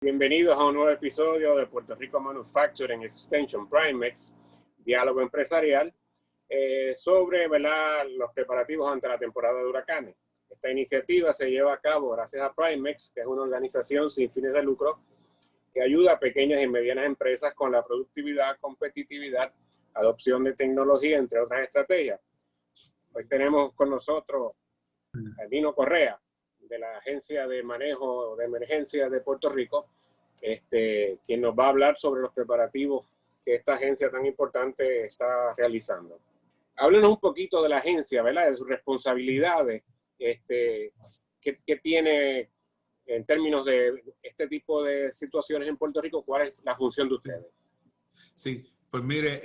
Bienvenidos a un nuevo episodio de Puerto Rico Manufacturing Extension Primex, diálogo empresarial, sobre los preparativos ante la temporada de huracanes. Esta iniciativa se lleva a cabo gracias a Primex, que es una organización sin fines de lucro que ayuda a pequeñas y medianas empresas con la productividad, competitividad, adopción de tecnología, entre otras estrategias. Hoy tenemos con nosotros a Dino Correa, de la Agencia de Manejo de Emergencias de Puerto Rico, quien nos va a hablar sobre los preparativos que esta agencia tan importante está realizando. Háblenos un poquito de la agencia, ¿verdad? De sus responsabilidades, que tiene en términos de este tipo de situaciones en Puerto Rico. ¿Cuál es la función de ustedes? Sí, pues mire,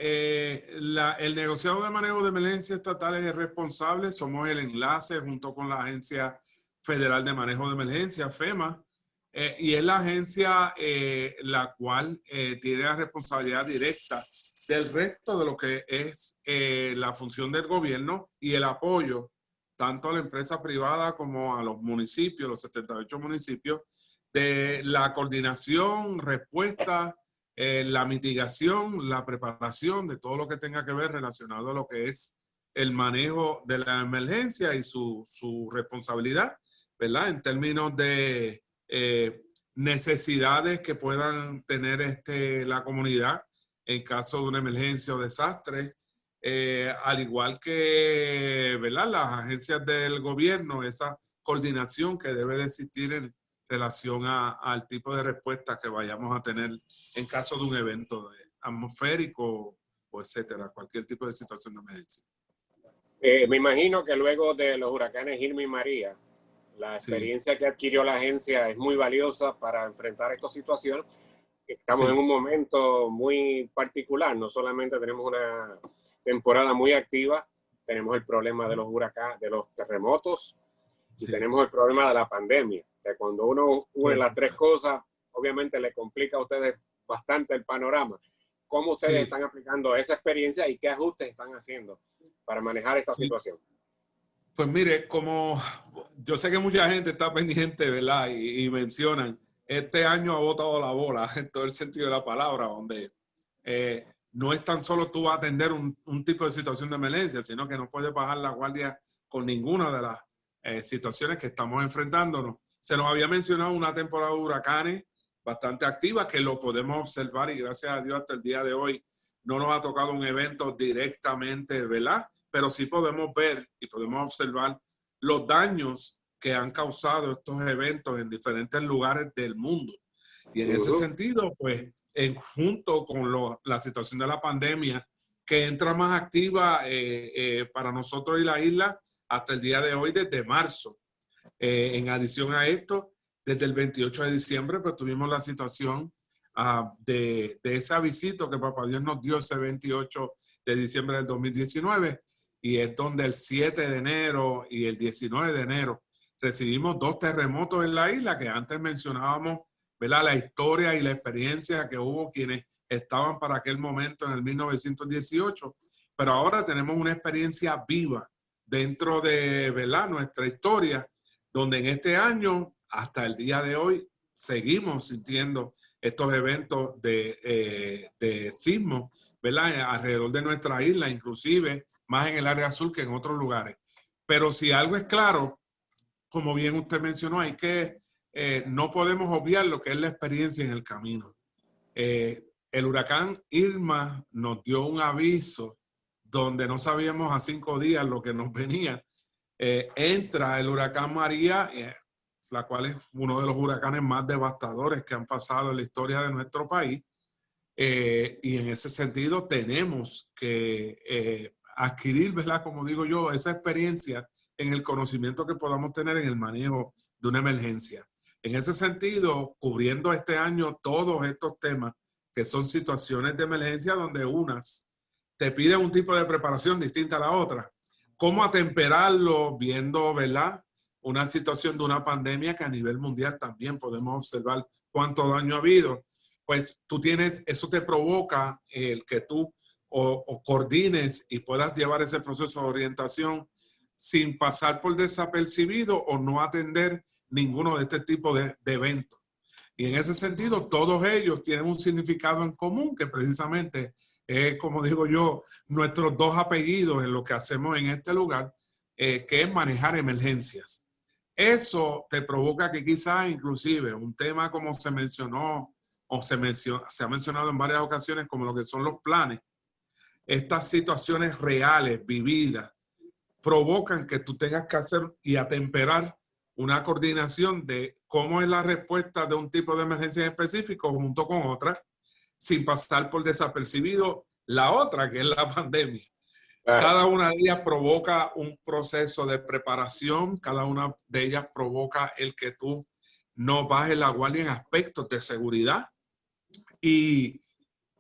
el negociado de manejo de emergencias estatales es responsable. Somos el enlace junto con la Agencia Federal de Manejo de Emergencias, FEMA, y es la agencia la cual tiene la responsabilidad directa del resto de lo que es la función del gobierno y el apoyo tanto a la empresa privada como a los municipios, los 78 municipios, de la coordinación, respuesta, la mitigación, la preparación de todo lo que tenga que ver relacionado a lo que es el manejo de la emergencia y su responsabilidad, ¿verdad? En términos de necesidades que puedan tener la comunidad en caso de una emergencia o desastre, al igual que, ¿verdad?, las agencias del gobierno, esa coordinación que debe de existir en relación al tipo de respuesta que vayamos a tener en caso de un evento atmosférico o etcétera, cualquier tipo de situación de emergencia. Me imagino que luego de los huracanes Irma y María, la experiencia que adquirió la agencia es muy valiosa para enfrentar esta situación. Estamos en un momento muy particular, no solamente tenemos una temporada muy activa, tenemos el problema de los huracanes, de los terremotos, y tenemos el problema de la pandemia. Que cuando uno une las tres cosas, obviamente le complica a ustedes bastante el panorama. ¿Cómo ustedes están aplicando esa experiencia y qué ajustes están haciendo para manejar esta situación? Pues mire, como yo sé que mucha gente está pendiente, ¿verdad? Y mencionan, este año ha botado la bola en todo el sentido de la palabra, donde no es tan solo tú atender un tipo de situación de emergencia, sino que no puedes bajar la guardia con ninguna de las situaciones que estamos enfrentándonos. Se nos había mencionado una temporada de huracanes bastante activa, que lo podemos observar y gracias a Dios hasta el día de hoy no nos ha tocado un evento directamente, ¿verdad? Pero sí podemos ver y podemos observar los daños que han causado estos eventos en diferentes lugares del mundo. Y en ese sentido, pues, junto con la situación de la pandemia, que entra más activa para nosotros y la isla hasta el día de hoy, desde marzo. En adición a esto, desde el 28 de diciembre, pues tuvimos la situación de ese visita que Papá Dios nos dio ese 28 de diciembre del 2019, y es donde el 7 de enero y el 19 de enero recibimos dos terremotos en la isla que antes mencionábamos, ¿verdad? La historia y la experiencia que hubo quienes estaban para aquel momento en el 1918, pero ahora tenemos una experiencia viva dentro de, ¿verdad?, nuestra historia, donde en este año, hasta el día de hoy, seguimos sintiendo estos eventos de sismo, ¿verdad?, alrededor de nuestra isla, inclusive más en el área sur que en otros lugares. Pero si algo es claro, como bien usted mencionó, hay que, no podemos obviar lo que es la experiencia en el camino. El huracán Irma nos dio un aviso donde no sabíamos a 5 días lo que nos venía. Entra el huracán María, la cual es uno de los huracanes más devastadores que han pasado en la historia de nuestro país. Y en ese sentido tenemos que adquirir, ¿verdad?, como digo yo, esa experiencia en el conocimiento que podamos tener en el manejo de una emergencia. En ese sentido, cubriendo este año todos estos temas que son situaciones de emergencia donde unas te piden un tipo de preparación distinta a la otra. ¿Cómo atemperarlo viendo, ¿verdad?, una situación de una pandemia que a nivel mundial también podemos observar cuánto daño ha habido? Pues tú tienes, eso te provoca el que tú o coordines y puedas llevar ese proceso de orientación sin pasar por desapercibido o no atender ninguno de este tipo de eventos. Y en ese sentido, todos ellos tienen un significado en común, que precisamente es, como digo yo, nuestros dos apellidos en lo que hacemos en este lugar, que es manejar emergencias. Eso te provoca que quizás inclusive un tema como se mencionó o se ha mencionado en varias ocasiones, como lo que son los planes, estas situaciones reales, vividas, provocan que tú tengas que hacer y atemperar una coordinación de cómo es la respuesta de un tipo de emergencia específico junto con otra, sin pasar por desapercibido la otra, que es la pandemia. Claro. Cada una de ellas provoca un proceso de preparación, cada una de ellas provoca el que tú no bajes la guardia en aspectos de seguridad. Y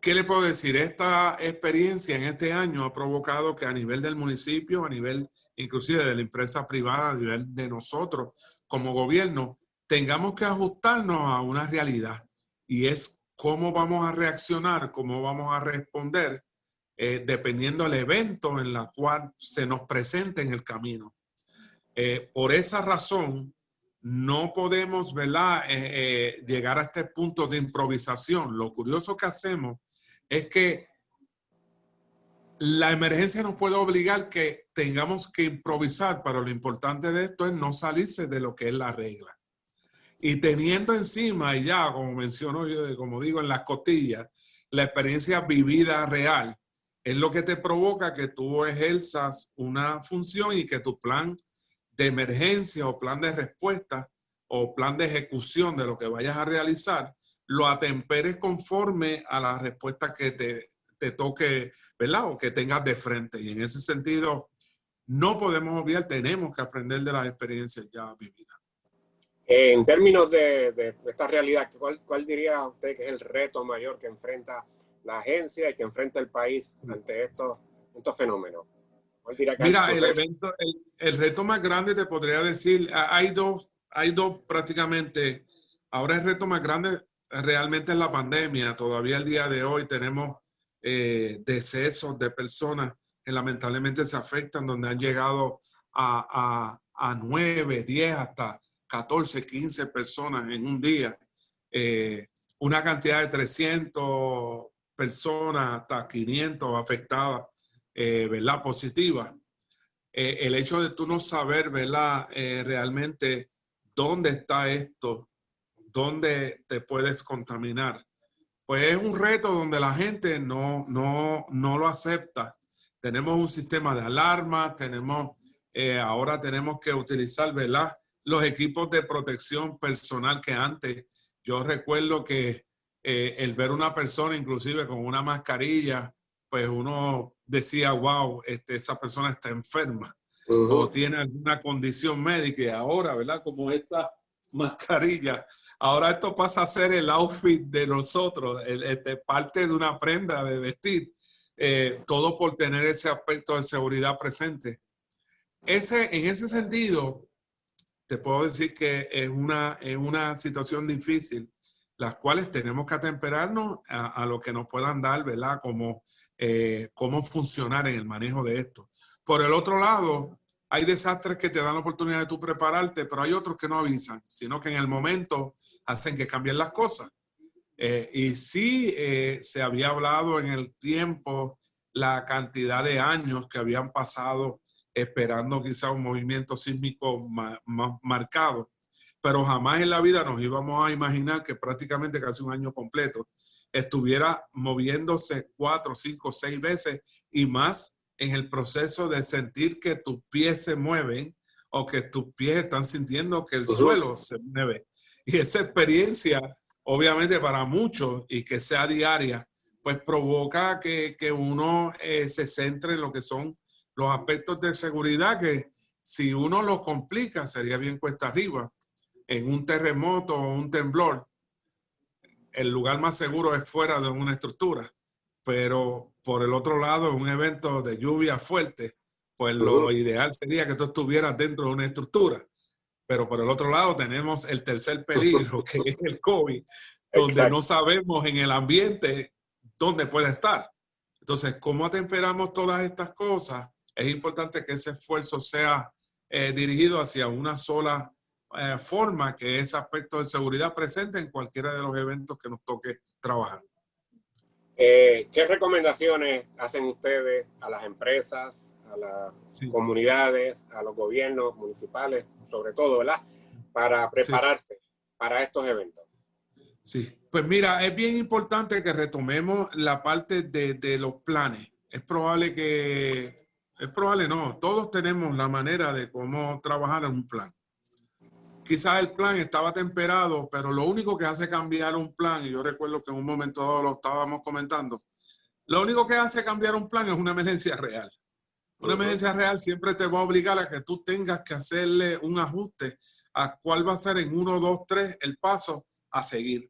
¿qué le puedo decir? Esta experiencia en este año ha provocado que a nivel del municipio, a nivel inclusive de la empresa privada, a nivel de nosotros como gobierno, tengamos que ajustarnos a una realidad, y es cómo vamos a reaccionar, cómo vamos a responder, dependiendo del evento en la cual se nos presente en el camino. Por esa razón, no podemos, ¿verdad? Llegar a este punto de improvisación. Lo curioso que hacemos es que la emergencia nos puede obligar que tengamos que improvisar, pero lo importante de esto es no salirse de lo que es la regla. Y teniendo encima ya, como menciono yo, como digo, en las costillas, la experiencia vivida real, es lo que te provoca que tú ejerzas una función y que tu plan de emergencia o plan de respuesta o plan de ejecución de lo que vayas a realizar, lo atemperes conforme a la respuesta que te toque, ¿verdad? O que tengas de frente. Y en ese sentido, no podemos obviar, tenemos que aprender de las experiencias ya vividas. En términos de esta realidad, ¿cuál diría usted que es el reto mayor que enfrenta la agencia y que enfrenta el país ante estos fenómenos? ¿Cuál diría que Mira, el reto más grande te podría decir, hay dos prácticamente. Ahora el reto más grande realmente es la pandemia. Todavía el día de hoy tenemos decesos de personas que lamentablemente se afectan, donde han llegado a 9, 10, hasta 14, 15 personas en un día. Una cantidad de 300 personas hasta 500 afectadas, ¿verdad? Positivas. El hecho de tú no saber, ¿verdad? Realmente dónde está esto, dónde te puedes contaminar, pues es un reto donde la gente no lo acepta. Tenemos un sistema de alarma, ahora tenemos que utilizar, ¿verdad? Los equipos de protección personal que antes, yo recuerdo que el ver una persona inclusive con una mascarilla, pues uno decía, wow, esa persona está enferma o tiene alguna condición médica. Y ahora, ¿verdad? Como esta mascarilla, ahora esto pasa a ser el outfit de nosotros, parte de una prenda de vestir, todo por tener ese aspecto de seguridad presente. En ese sentido, te puedo decir que es una situación difícil, las cuales tenemos que atemperarnos a lo que nos puedan dar, ¿verdad? Cómo funcionar en el manejo de esto. Por el otro lado, hay desastres que te dan la oportunidad de tú prepararte, pero hay otros que no avisan, sino que en el momento hacen que cambien las cosas. Y sí, se había hablado en el tiempo la cantidad de años que habían pasado esperando quizá un movimiento sísmico más marcado, pero jamás en la vida nos íbamos a imaginar que prácticamente casi un año completo estuviera moviéndose 4, 5, 6 veces y más en el proceso de sentir que tus pies se mueven o que tus pies están sintiendo que el suelo se mueve. Y esa experiencia, obviamente para muchos, y que sea diaria, pues provoca que uno se centre en lo que son los aspectos de seguridad, que si uno lo complica sería bien cuesta arriba. En un terremoto o un temblor, el lugar más seguro es fuera de una estructura, pero por el otro lado, en un evento de lluvia fuerte, pues lo ideal sería que tú estuvieras dentro de una estructura. Pero por el otro lado tenemos el tercer peligro, que es el COVID, donde no sabemos en el ambiente dónde puede estar. Entonces, ¿cómo atemperamos todas estas cosas? Es importante que ese esfuerzo sea dirigido hacia una sola forma que ese aspecto de seguridad presente en cualquiera de los eventos que nos toque trabajar. ¿Qué recomendaciones hacen ustedes a las empresas, a las comunidades, a los gobiernos municipales, sobre todo, ¿verdad?, para prepararse para estos eventos? Sí, pues mira, es bien importante que retomemos la parte de los planes. No, todos tenemos la manera de cómo trabajar en un plan. Quizás el plan estaba temperado, pero lo único que hace cambiar un plan, y yo recuerdo que en un momento dado lo estábamos comentando, lo único que hace cambiar un plan es una emergencia real. Una emergencia real siempre te va a obligar a que tú tengas que hacerle un ajuste a cuál va a ser en 1, 2, 3 el paso a seguir.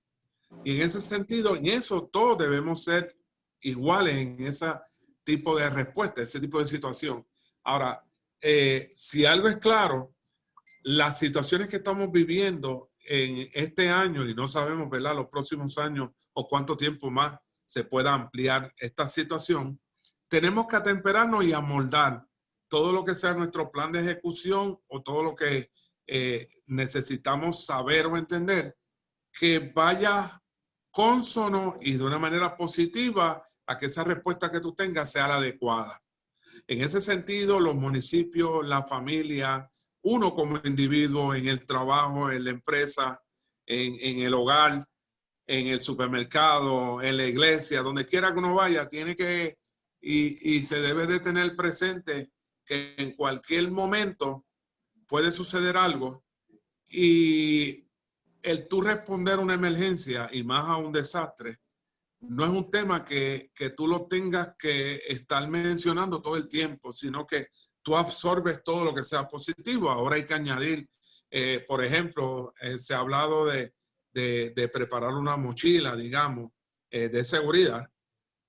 Y en ese sentido, en eso todos debemos ser iguales en ese tipo de respuesta, ese tipo de situación. Ahora, si algo es claro, las situaciones que estamos viviendo en este año, y no sabemos, ¿verdad?, los próximos años o cuánto tiempo más se pueda ampliar esta situación, tenemos que atemperarnos y amoldar todo lo que sea nuestro plan de ejecución o todo lo que necesitamos saber o entender, que vaya cónsono y de una manera positiva a que esa respuesta que tú tengas sea la adecuada. En ese sentido, los municipios, la familia, uno como individuo, en el trabajo, en la empresa, en el hogar, en el supermercado, en la iglesia, donde quiera que uno vaya, tiene que y se debe de tener presente que en cualquier momento puede suceder algo y el tú responder a una emergencia y más a un desastre no es un tema que tú lo tengas que estar mencionando todo el tiempo, sino que tú absorbes todo lo que sea positivo. Ahora hay que añadir, por ejemplo, se ha hablado de preparar una mochila, digamos, de seguridad.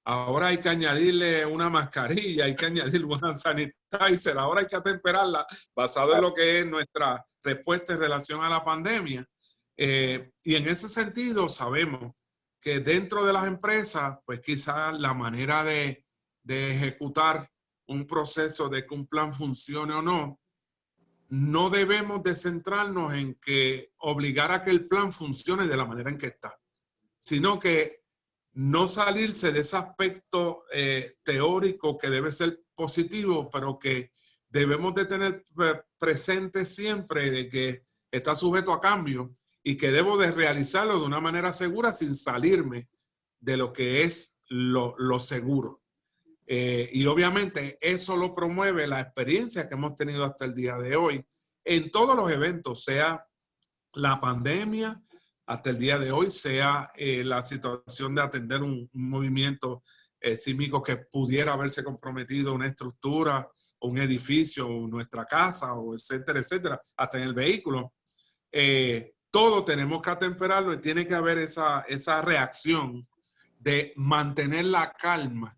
Ahora hay que añadirle una mascarilla, hay que añadirle una sanitizer, ahora hay que atemperarla basado en lo que es nuestra respuesta en relación a la pandemia. Y en ese sentido sabemos que dentro de las empresas, pues quizás la manera de ejecutar un proceso de que un plan funcione o no, no debemos de centrarnos en que obligar a que el plan funcione de la manera en que está, sino que no salirse de ese aspecto teórico que debe ser positivo, pero que debemos de tener presente siempre de que está sujeto a cambio y que debo de realizarlo de una manera segura sin salirme de lo que es lo seguro. Y obviamente eso lo promueve la experiencia que hemos tenido hasta el día de hoy en todos los eventos, sea la pandemia hasta el día de hoy, sea la situación de atender un movimiento sísmico que pudiera haberse comprometido una estructura o un edificio o nuestra casa o etcétera, etcétera, hasta en el vehículo. Todo tenemos que atemperarlo y tiene que haber esa reacción de mantener la calma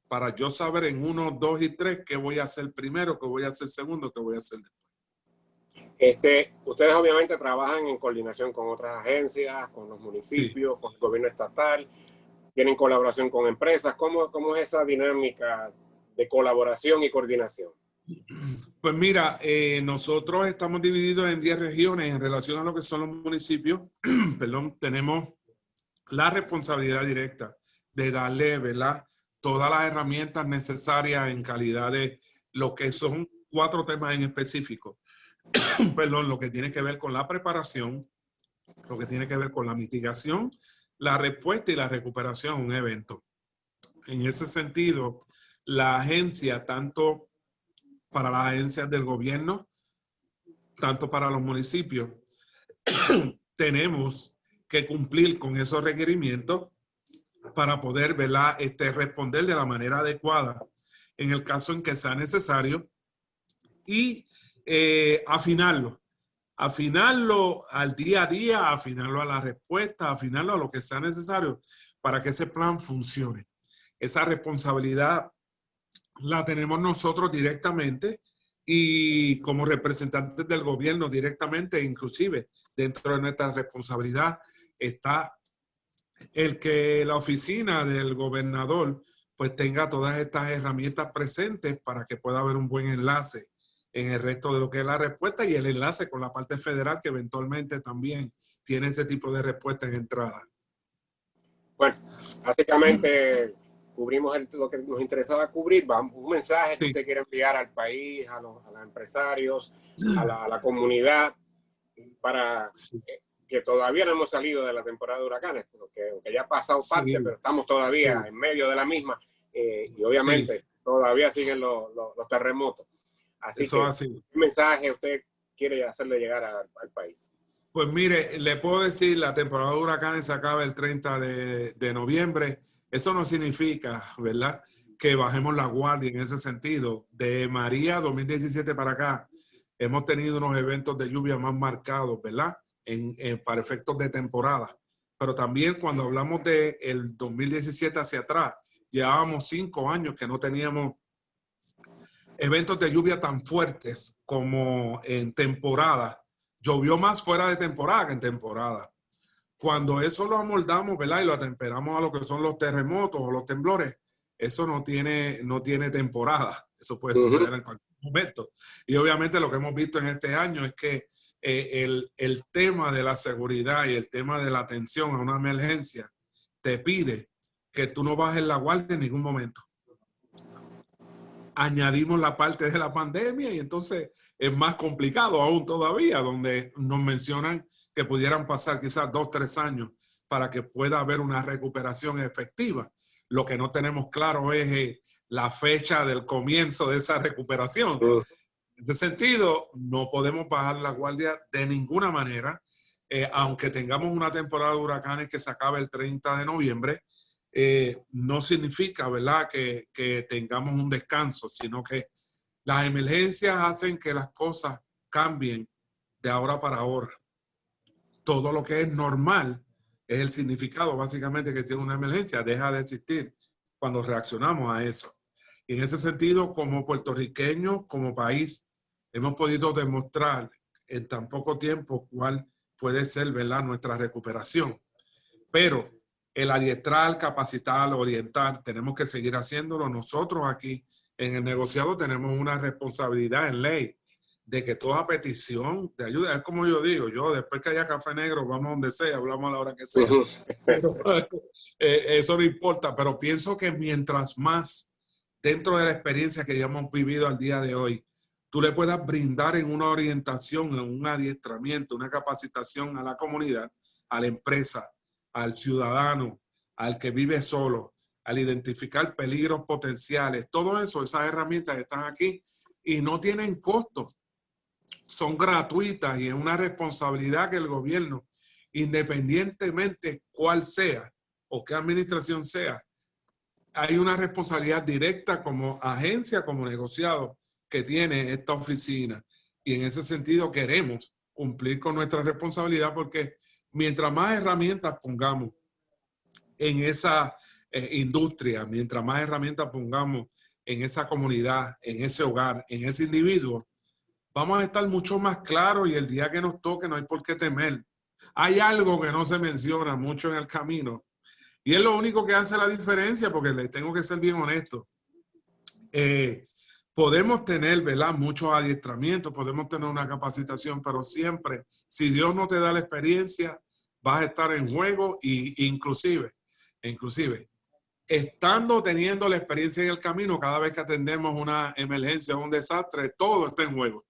para yo saber en 1, 2 y 3 qué voy a hacer primero, qué voy a hacer segundo, qué voy a hacer después. Ustedes obviamente trabajan en coordinación con otras agencias, con los municipios, con el gobierno estatal, tienen colaboración con empresas. ¿Cómo es esa dinámica de colaboración y coordinación? Pues mira, nosotros estamos divididos en 10 regiones en relación a lo que son los municipios. Perdón, tenemos la responsabilidad directa de darle, ¿verdad?, todas las herramientas necesarias en calidad de lo que son 4 temas en específico. Perdón, lo que tiene que ver con la preparación, lo que tiene que ver con la mitigación, la respuesta y la recuperación a un evento. En ese sentido, la agencia, tanto para las agencias del gobierno, tanto para los municipios, tenemos que cumplir con esos requerimientos para poder, ¿verdad?, responder de la manera adecuada en el caso en que sea necesario y afinarlo al día a día, afinarlo a la respuesta, afinarlo a lo que sea necesario para que ese plan funcione. Esa responsabilidad la tenemos nosotros directamente y como representantes del gobierno directamente, inclusive dentro de nuestra responsabilidad está el que la oficina del gobernador pues tenga todas estas herramientas presentes para que pueda haber un buen enlace en el resto de lo que es la respuesta y el enlace con la parte federal, que eventualmente también tiene ese tipo de respuesta en entrada. Bueno, básicamente cubrimos lo que nos interesaba cubrir. Un mensaje que usted quiere enviar al país, a los empresarios, a la comunidad, para que todavía no hemos salido de la temporada de huracanes, aunque ya ha pasado parte, pero estamos todavía en medio de la misma, y obviamente todavía siguen los terremotos. Así ¿qué mensaje usted quiere hacerle llegar al país? Pues mire, le puedo decir, la temporada de huracanes se acaba el 30 de noviembre. Eso no significa, ¿verdad?, que bajemos la guardia en ese sentido. De María 2017 para acá, hemos tenido unos eventos de lluvia más marcados, ¿verdad?, para efectos de temporada. Pero también cuando hablamos del 2017 hacia atrás, llevábamos 5 años que no teníamos eventos de lluvia tan fuertes como en temporada. Llovió más fuera de temporada que en temporada. Cuando eso lo amoldamos, ¿verdad?, y lo atemperamos a lo que son los terremotos o los temblores, eso no tiene temporada. Eso puede suceder en cualquier momento. Y obviamente lo que hemos visto en este año es que el tema de la seguridad y el tema de la atención a una emergencia te pide que tú no bajes la guardia en ningún momento. Añadimos la parte de la pandemia y entonces es más complicado aún todavía, donde nos mencionan que pudieran pasar quizás 2 o 3 años para que pueda haber una recuperación efectiva. Lo que no tenemos claro es la fecha del comienzo de esa recuperación. En ese sentido, no podemos bajar la guardia de ninguna manera, aunque tengamos una temporada de huracanes que se acabe el 30 de noviembre. No significa, ¿verdad?, que tengamos un descanso, sino que las emergencias hacen que las cosas cambien de ahora para ahora. Todo lo que es normal es el significado básicamente que tiene una emergencia, deja de existir cuando reaccionamos a eso. Y en ese sentido, como puertorriqueños, como país, hemos podido demostrar en tan poco tiempo cuál puede ser, ¿verdad?, nuestra recuperación. Pero el adiestrar, capacitar, orientar, tenemos que seguir haciéndolo. Nosotros aquí en el negociado tenemos una responsabilidad en ley de que toda petición de ayuda, es como yo digo, después que haya café negro, vamos donde sea, hablamos a la hora que sea. Pero, eso no importa, pero pienso que mientras más dentro de la experiencia que ya hemos vivido al día de hoy, tú le puedas brindar en una orientación, en un adiestramiento, una capacitación a la comunidad, a la empresa, al ciudadano, al que vive solo, al identificar peligros potenciales, todo eso, esas herramientas están aquí y no tienen costo, son gratuitas y es una responsabilidad que el gobierno, independientemente cuál sea o qué administración sea, hay una responsabilidad directa como agencia, como negociado que tiene esta oficina. Y en ese sentido queremos cumplir con nuestra responsabilidad porque mientras más herramientas pongamos en esa industria, mientras más herramientas pongamos en esa comunidad, en ese hogar, en ese individuo, vamos a estar mucho más claros y el día que nos toque no hay por qué temer. Hay algo que no se menciona mucho en el camino y es lo único que hace la diferencia, porque les tengo que ser bien honesto. Podemos tener, ¿verdad?, muchos adiestramientos, podemos tener una capacitación, pero siempre, si Dios no te da la experiencia, vas a estar en juego y inclusive, teniendo la experiencia en el camino, cada vez que atendemos una emergencia o un desastre, todo está en juego,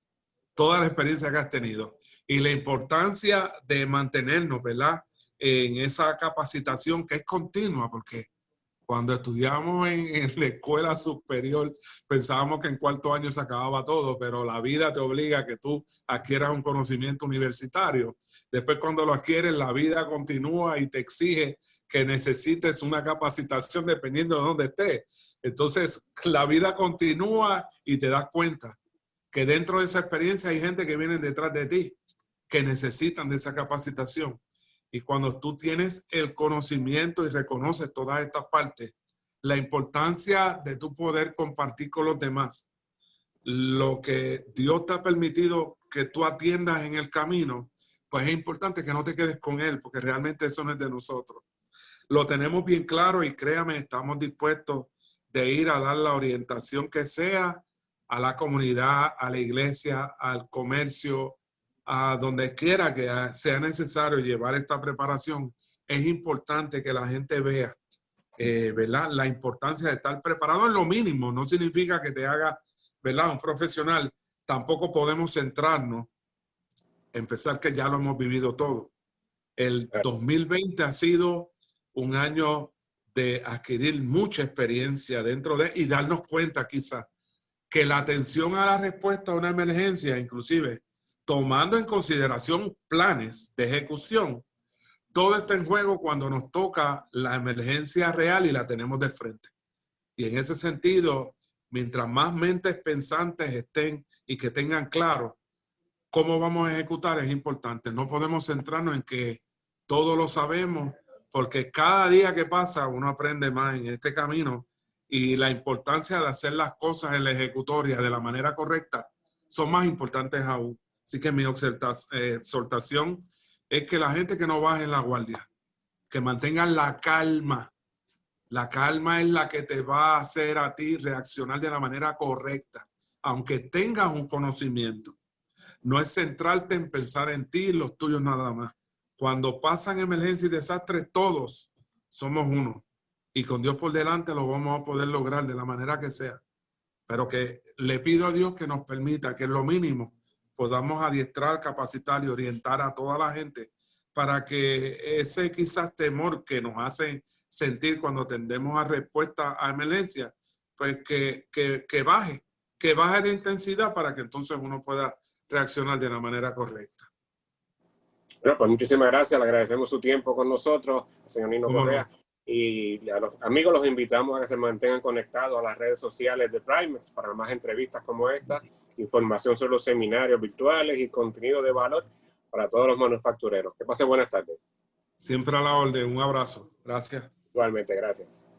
toda la experiencia que has tenido. Y la importancia de mantenernos, ¿verdad?, en esa capacitación que es continua, porque cuando estudiamos en la escuela superior pensábamos que en 4º año se acababa todo, pero la vida te obliga a que tú adquieras un conocimiento universitario. Después cuando lo adquieres, la vida continúa y te exige que necesites una capacitación dependiendo de dónde estés. Entonces la vida continúa y te das cuenta que dentro de esa experiencia hay gente que viene detrás de ti, que necesitan de esa capacitación. Y cuando tú tienes el conocimiento y reconoces todas estas partes, la importancia de tu poder compartir con los demás lo que Dios te ha permitido que tú atiendas en el camino, pues es importante que no te quedes con él, porque realmente eso no es de nosotros. Lo tenemos bien claro y créame, estamos dispuestos de ir a dar la orientación que sea a la comunidad, a la iglesia, al comercio, a donde quiera que sea necesario llevar esta preparación. Es importante que la gente vea, ¿verdad?, la importancia de estar preparado en lo mínimo. No significa que te haga, ¿verdad?, un profesional. Tampoco podemos centrarnos en pensar que ya lo hemos vivido todo. El 2020 ha sido un año de adquirir mucha experiencia dentro de y darnos cuenta quizás que la atención a la respuesta a una emergencia, inclusive tomando en consideración planes de ejecución, todo está en juego cuando nos toca la emergencia real y la tenemos de frente. Y en ese sentido, mientras más mentes pensantes estén y que tengan claro cómo vamos a ejecutar, es importante. No podemos centrarnos en que todo lo sabemos, porque cada día que pasa uno aprende más en este camino, y la importancia de hacer las cosas en la ejecutoria de la manera correcta son más importantes aún. Así que mi exhortación es que la gente que no baje la guardia, que mantengan la calma. La calma es la que te va a hacer a ti reaccionar de la manera correcta, aunque tengas un conocimiento. No es centrarte en pensar en ti y los tuyos nada más. Cuando pasan emergencias y desastres, todos somos uno. Y con Dios por delante lo vamos a poder lograr de la manera que sea. Pero que le pido a Dios que nos permita que en lo mínimo podamos adiestrar, capacitar y orientar a toda la gente para que ese quizás temor que nos hace sentir cuando tendemos a respuesta a emergencia, pues que baje de intensidad para que entonces uno pueda reaccionar de la manera correcta. Bueno, pues muchísimas gracias, le agradecemos su tiempo con nosotros, señor Nino Correa. No? Y a los amigos los invitamos a que se mantengan conectados a las redes sociales de Primex para más entrevistas como esta, información sobre los seminarios virtuales y contenido de valor para todos los manufactureros. Que pasen buenas tardes. Siempre a la orden. Un abrazo. Gracias. Igualmente, gracias.